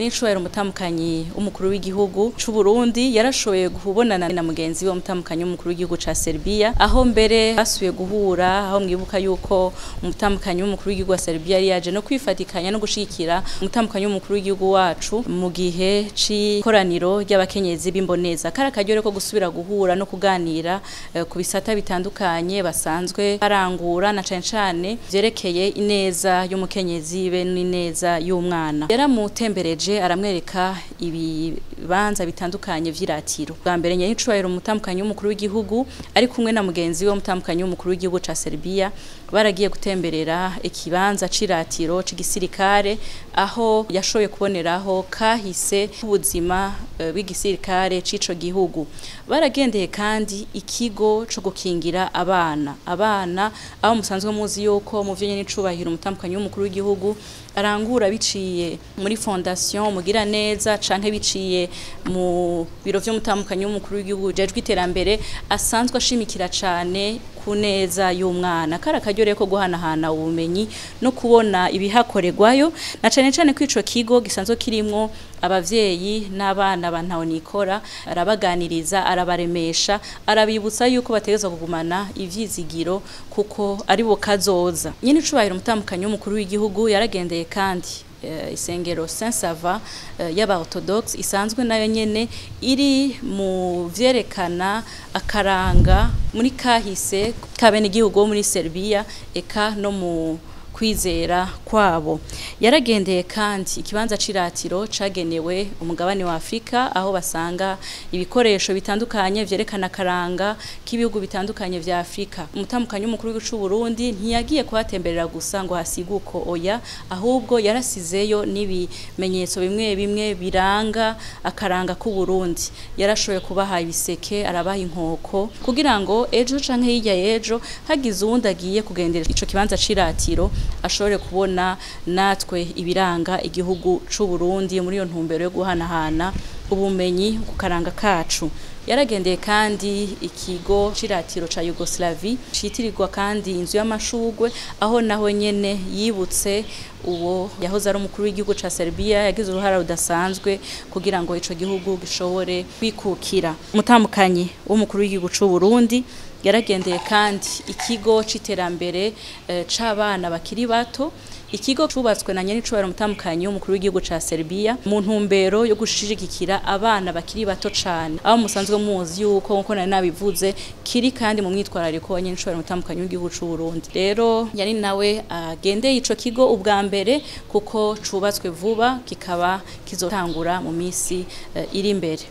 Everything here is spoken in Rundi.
N'icubahiro umutamukanyi w'umukuru w'igihugu c'u Burundi yarashoboye kubonana na mugenzi we umutamukanyi w'umukuru w'igihugu ca Serbia, aho mbere basubiye guhura, aho mwibuka yuko umutamukanyi w'umukuru w'igihugu wa Serbia yari yaje no kwifatikanya no gushigikira umutamukanyi w'umukuru w'igihugu wacu mu gihe c'ikoraniro ry'abakenyezi b'imboneza. Kari akaryo ko gusubira guhura no kuganira ku bisata bitandukanye basanzwe barangura na cane cane vyerekeye ineza y'umukenyezi be n'ineza y'umwana. Yaramutembereje aramwereka ibibanza bitandukanye vy'iratiro. Bwa mbere Nyenicubahiro umutamukanyi w'umukuru w'igihugu ari kumwe na mugenzi we umutamukanyi w'umukuru w'igihugu ca Serbia baragiye gutemberera ikibanza c'iratiro c'igisirikare, aho yashoboye kuboneraho kahise ubuzima bw'igisirikare c'ico gihugu. Baragendeye kandi ikigo co gukingira abana aho musanzwe muzi yuko mu vyo Nyenicubahiro umutamukanyi w'umukuru w'igihugu arangura biciye muri fondation mugira neza canke biciye mu biro vy'umutamukanyi w'umukuru w'igihugu jejwe iterambere asanzwe ashimikira cane ku neza y'umwana. Kari akaryo rero ko guhanahana ubumenyi no kubona ibihakorerwayo, na cane cane ko ico kigo gisanzwe kirimwo abavyeyi n'abana bantaho nikora, arabaganiriza, arabaremesha, arabibutsa yuko bategezwa kugumana ivyizigiro kuko ari bo kazoza. Nyenicubahiro umutamukanyi w'umukuru w'igihugu yaragendeye kandi isengero Saint Sava y'aba-orthodoxe isanzwe nayo nyene iri mu vyerekana akaranga muri kahise kabene igihugu wo muri Serbia eka no mu kwizera kwabo. Yaragendeye kandi ikibanza c'iratiro cagenewe umugabane wa Afrika, aho basanga ibikoresho bitandukanye vyerekana karanga k'ibihugu bitandukanye vya Afrika. Umutamukanyi w'umukuru w'igihugu c'u Burundi ntiyagiye kuhatemberera gusa ngo hasiguko oya, ahubwo yarasizeyo n'ibimenyetso bimwe bimwe biranga akaranga k'u Burundi. Yarashoboye kubaha ibiseke, arabaha inkoko kugira ngo ejo canke hirya y'ejo hagize uwundi agiye kugendera ico kibanza c'iratiro ashobore kubona natwe ibiranga igihugu c'u Burundi muri iyo ntumbero yo guhanahana ubumenyi ku karanga kacu. Yaragendeye kandi ikigo c'iratiro ca Yugoslavie citirirwa kandi inzu y'amashugwe, aho naho nyene yibutse uwo yahoze ari umukuru w'igihugu ca Serbia yagize uruhara rudasanzwe kugira ngo ico gihugu gishobore kwikukira. Umutamukanyi w'umukuru w'igihugu c'u Burundi yaragendeye kandi ikigo c'iterambere c'abana bakiri bato, ikigo cubatswe na Nyenicubahiro umutamukanyi w'umukuru w'igihugu ca Serbia mu ntumbero yo gushigikira abana bakiri bato cane, aho musanzwe muzi yuko nkuko nari nabivuze kiri kandi mu mwitwarariko wa Nyenicubahiro umutamukanyi w'igihugu c'u Burundi. Rero yari nawe agendeye ico kigo ubwa mbere kuko cubatswe vuba kikaba kizotangura mu misi iri imbere.